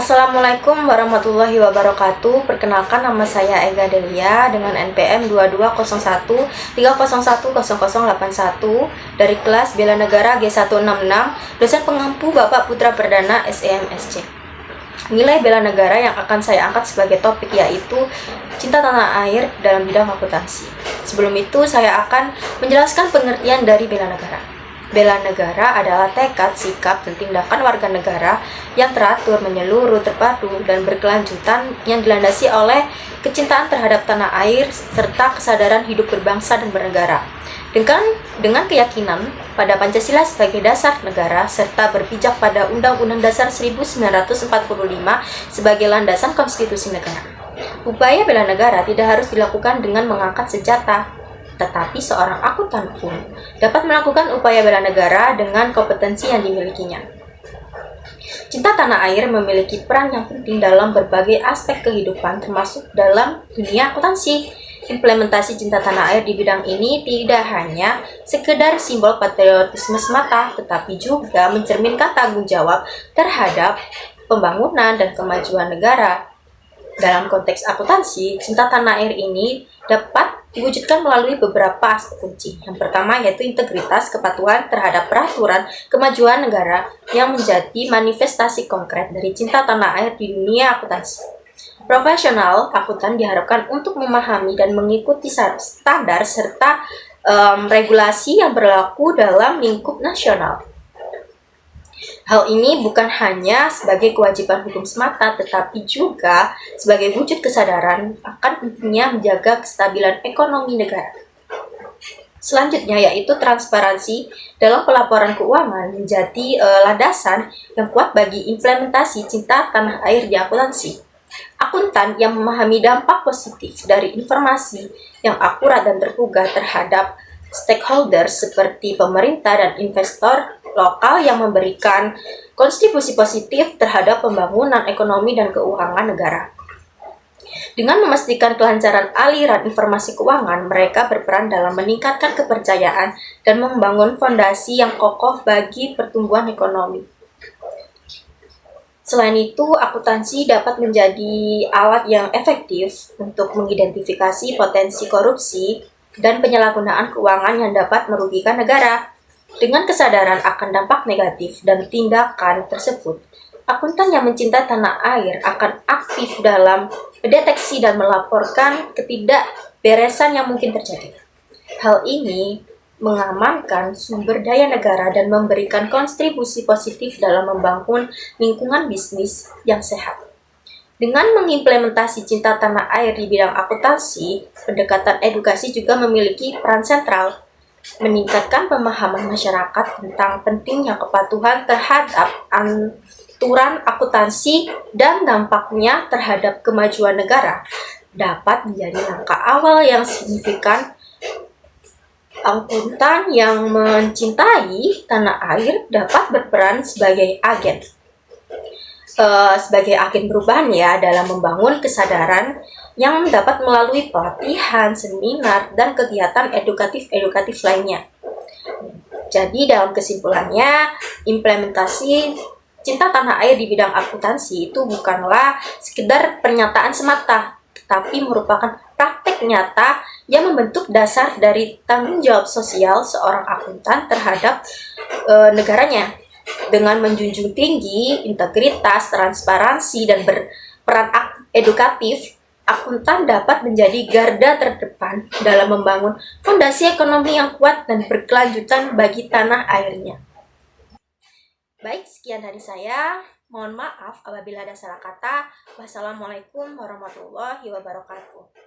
Assalamualaikum warahmatullahi wabarakatuh. Perkenalkan, nama saya Ega Delia dengan NPM 2201 3010081 dari kelas Bela Negara G166, dosen pengampu Bapak Putra Perdana SEMSC. Nilai bela negara yang akan saya angkat sebagai topik yaitu cinta tanah air dalam bidang akuntansi. Sebelum itu, saya akan menjelaskan pengertian dari bela negara. Bela negara adalah tekad, sikap, dan tindakan warga negara yang teratur, menyeluruh, terpadu, dan berkelanjutan yang dilandasi oleh kecintaan terhadap tanah air serta kesadaran hidup berbangsa dan bernegara. Dengan keyakinan pada Pancasila sebagai dasar negara serta berpijak pada Undang-Undang Dasar 1945 sebagai landasan konstitusi negara. Upaya bela negara tidak harus dilakukan dengan mengangkat senjata, tetapi seorang akuntan pun dapat melakukan upaya bela negara dengan kompetensi yang dimilikinya. Cinta tanah air memiliki peran yang penting dalam berbagai aspek kehidupan, termasuk dalam dunia akuntansi. Implementasi cinta tanah air di bidang ini tidak hanya sekedar simbol patriotisme semata, tetapi juga mencerminkan tanggung jawab terhadap pembangunan dan kemajuan negara. Dalam konteks akuntansi, cinta tanah air ini dapat diwujudkan melalui beberapa aspek kunci. Yang pertama yaitu integritas, kepatuhan terhadap peraturan kemajuan negara yang menjadi manifestasi konkret dari cinta tanah air di dunia akuntansi. Profesional akuntan diharapkan untuk memahami dan mengikuti standar serta regulasi yang berlaku dalam lingkup nasional. Hal ini bukan hanya sebagai kewajiban hukum semata, tetapi juga sebagai wujud kesadaran akan pentingnya menjaga kestabilan ekonomi negara. Selanjutnya yaitu transparansi dalam pelaporan keuangan menjadi landasan yang kuat bagi implementasi cinta tanah air di akuntansi. Akuntan yang memahami dampak positif dari informasi yang akurat dan tergugah terhadap stakeholders seperti pemerintah dan investor lokal yang memberikan kontribusi positif terhadap pembangunan ekonomi dan keuangan negara. Dengan memastikan kelancaran aliran informasi keuangan, mereka berperan dalam meningkatkan kepercayaan dan membangun fondasi yang kokoh bagi pertumbuhan ekonomi. Selain itu, akuntansi dapat menjadi alat yang efektif untuk mengidentifikasi potensi korupsi dan penyalahgunaan keuangan yang dapat merugikan negara. Dengan kesadaran akan dampak negatif dan tindakan tersebut, akuntan yang mencintai tanah air akan aktif dalam mendeteksi dan melaporkan ketidakberesan yang mungkin terjadi. Hal ini mengamankan sumber daya negara dan memberikan kontribusi positif dalam membangun lingkungan bisnis yang sehat. Dengan mengimplementasi cinta tanah air di bidang akuntansi, pendekatan edukasi juga memiliki peran sentral, meningkatkan pemahaman masyarakat tentang pentingnya kepatuhan terhadap aturan akuntansi dan dampaknya terhadap kemajuan negara dapat menjadi langkah awal yang signifikan. Akuntan yang mencintai tanah air dapat berperan sebagai agen perubahan dalam membangun kesadaran yang dapat melalui pelatihan, seminar, dan kegiatan edukatif lainnya. Jadi dalam kesimpulannya, implementasi cinta tanah air di bidang akuntansi itu bukanlah sekedar pernyataan semata, tetapi merupakan praktek nyata yang membentuk dasar dari tanggung jawab sosial seorang akuntan terhadap negaranya. Dengan menjunjung tinggi integritas, transparansi, dan berperan edukatif, akuntan dapat menjadi garda terdepan dalam membangun fondasi ekonomi yang kuat dan berkelanjutan bagi tanah airnya. Baik, sekian dari saya. Mohon maaf apabila ada salah kata. Wassalamualaikum warahmatullahi wabarakatuh.